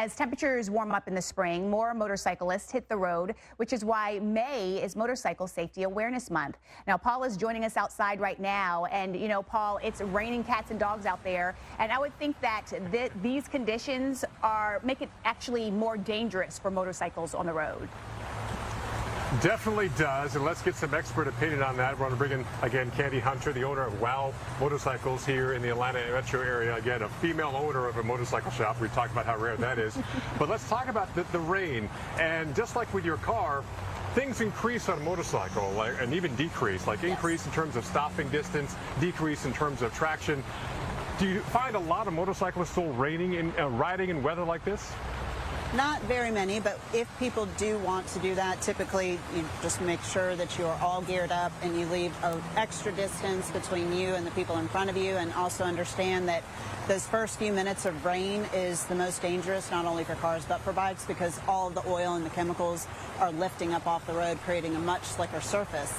As temperatures warm up in the spring, more motorcyclists hit the road, which is why May is Motorcycle Safety Awareness Month. Now, Paul is joining us outside right now. And, you know, Paul, it's raining cats and dogs out there. And I would think that these conditions make it actually more dangerous for motorcycles on the road. Definitely does, and let's get some expert opinion on that. We're going to bring in, again, Candy Hunter, the owner of WOW Motorcycles here in the Atlanta metro area. Again, a female owner of a motorcycle shop. We've talked about how rare that is. But let's talk about the rain. And just like with your car, things increase on a motorcycle, and even decrease, like increase in terms of stopping distance, decrease in terms of traction. Do you find a lot of motorcyclists still riding in weather like this? Not very many, but if people do want to do that, typically you just make sure that you're all geared up and you leave an extra distance between you and the people in front of you, and also understand that those first few minutes of rain is the most dangerous, not only for cars but for bikes, because all of the oil and the chemicals are lifting up off the road, creating a much slicker surface.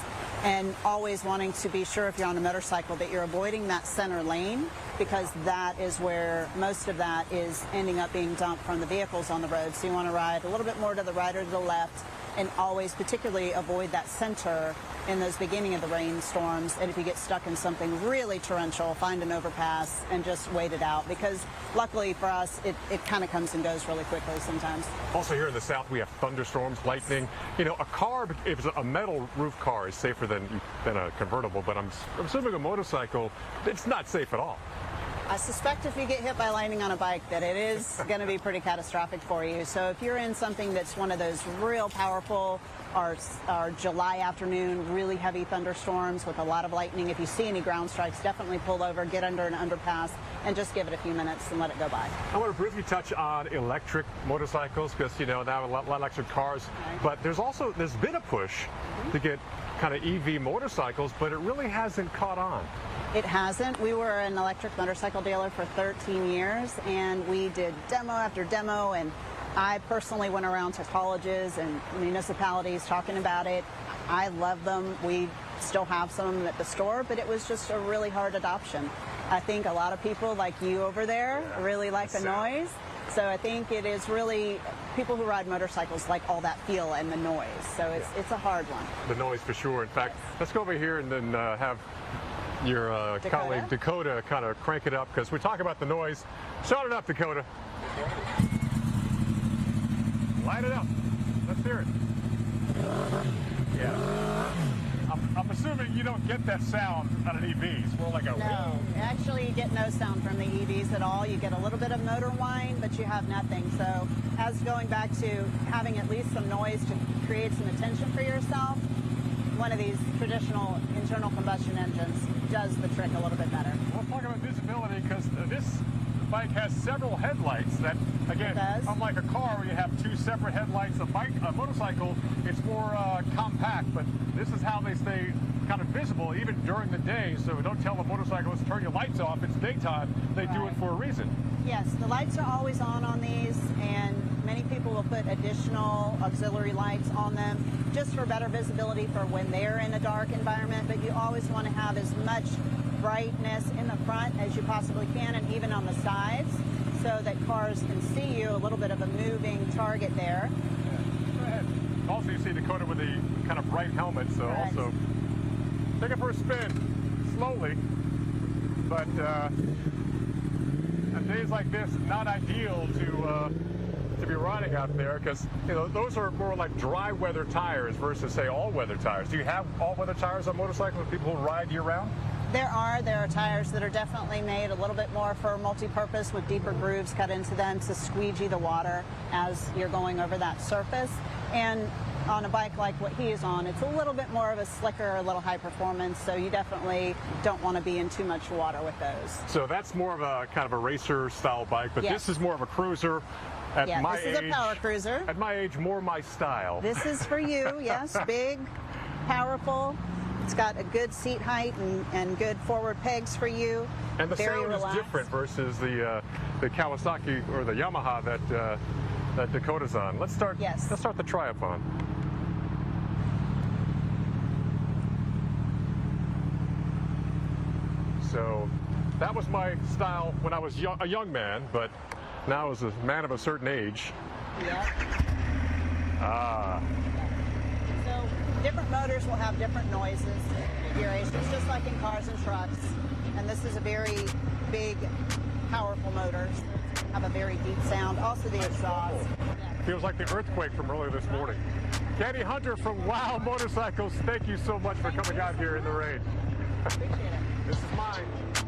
And always wanting to be sure, if you're on a motorcycle, that you're avoiding that center lane, because that is where most of that is ending up being dumped from the vehicles on the road. So you want to ride a little bit more to the right or to the left, and always particularly avoid that center in those beginning of the rainstorms. And if you get stuck in something really torrential, find an overpass and just wait it out, because luckily for us, it kind of comes and goes really quickly sometimes. Also here in the South, we have thunderstorms, lightning. You know, a car, if it's a metal roof car, is safer than a convertible, but I'm assuming a motorcycle, it's not safe at all. I suspect if you get hit by lightning on a bike that it is going to be pretty catastrophic for you. So if you're in something that's one of those real powerful, our July afternoon, really heavy thunderstorms with a lot of lightning, if you see any ground strikes, definitely pull over, get under an underpass, and just give it a few minutes and let it go by. I want to briefly touch on electric motorcycles, because, you know, now a lot of electric cars, but there's been a push to get kind of EV motorcycles, but it really hasn't caught on. It hasn't. We were an electric motorcycle dealer for 13 years, and we did demo after demo, and I personally went around to colleges and municipalities talking about it. I love them. We still have some at the store, but it was just a really hard adoption. I think a lot of people like you over there really like the noise. So I think it is really, people who ride motorcycles like all that feel and the noise. So it's a hard one. The noise for sure. In fact, let's go over here and then have your colleague Dakota kind of crank it up, because we talk about the noise. Shut it up, Dakota. Light it up. Let's hear it. Yeah. I'm assuming you don't get that sound on an EV. It's more like a... No, actually you get no sound from the EVs at all. You get a little bit of motor whine, but you have nothing. So as going back to having at least some noise to create some attention for yourself, one of these traditional internal combustion engines does the trick a little bit better. We'll talk about visibility, because this bike has several headlights that, again, unlike a car where you have two separate headlights, a motorcycle, it's more compact, but this is how they stay kind of visible even during the day. So don't tell the motorcyclists, turn your lights off, it's daytime. They do it for a reason. Yes, the lights are always on these, and many people will put additional auxiliary lights on them just for better visibility for when they're in a dark environment, but you always want to have as much brightness in the front as you possibly can, and even on the sides, so that cars can see you, a little bit of a moving target there. Yeah. Go ahead. Also, you see Dakota with the kind of bright helmet, so also take it for a spin, slowly, but on days like this, not ideal to be riding out there, because, you know, those are more like dry weather tires versus, say, all weather tires. Do you have all weather tires on motorcycles for people who ride year round? There are tires that are definitely made a little bit more for multi-purpose, with deeper grooves cut into them to squeegee the water as you're going over that surface. And on a bike like what he is on, it's a little bit more of a slicker, a little high performance, so you definitely don't want to be in too much water with those. So that's more of a kind of a racer style bike, but this is more of a cruiser. At my this is a power cruiser. At my age, more my style. This is for you, yes. Big, powerful. It's got a good seat height and good forward pegs for you. And the sound is different versus the Kawasaki or the Yamaha that Dakota's on. Let's start the Triumph on. So that was my style when I was a young man, but now as a man of a certain age. Yep. Ah. So different motors will have different noises, configurations, just like in cars and trucks. And this is a very big, powerful motor. Have a very deep sound. Also the exhaust. Feels like the earthquake from earlier this morning. Candy Hunter from Wow Motorcycles, thank you so much for coming out here in the rain. Appreciate it. This is mine.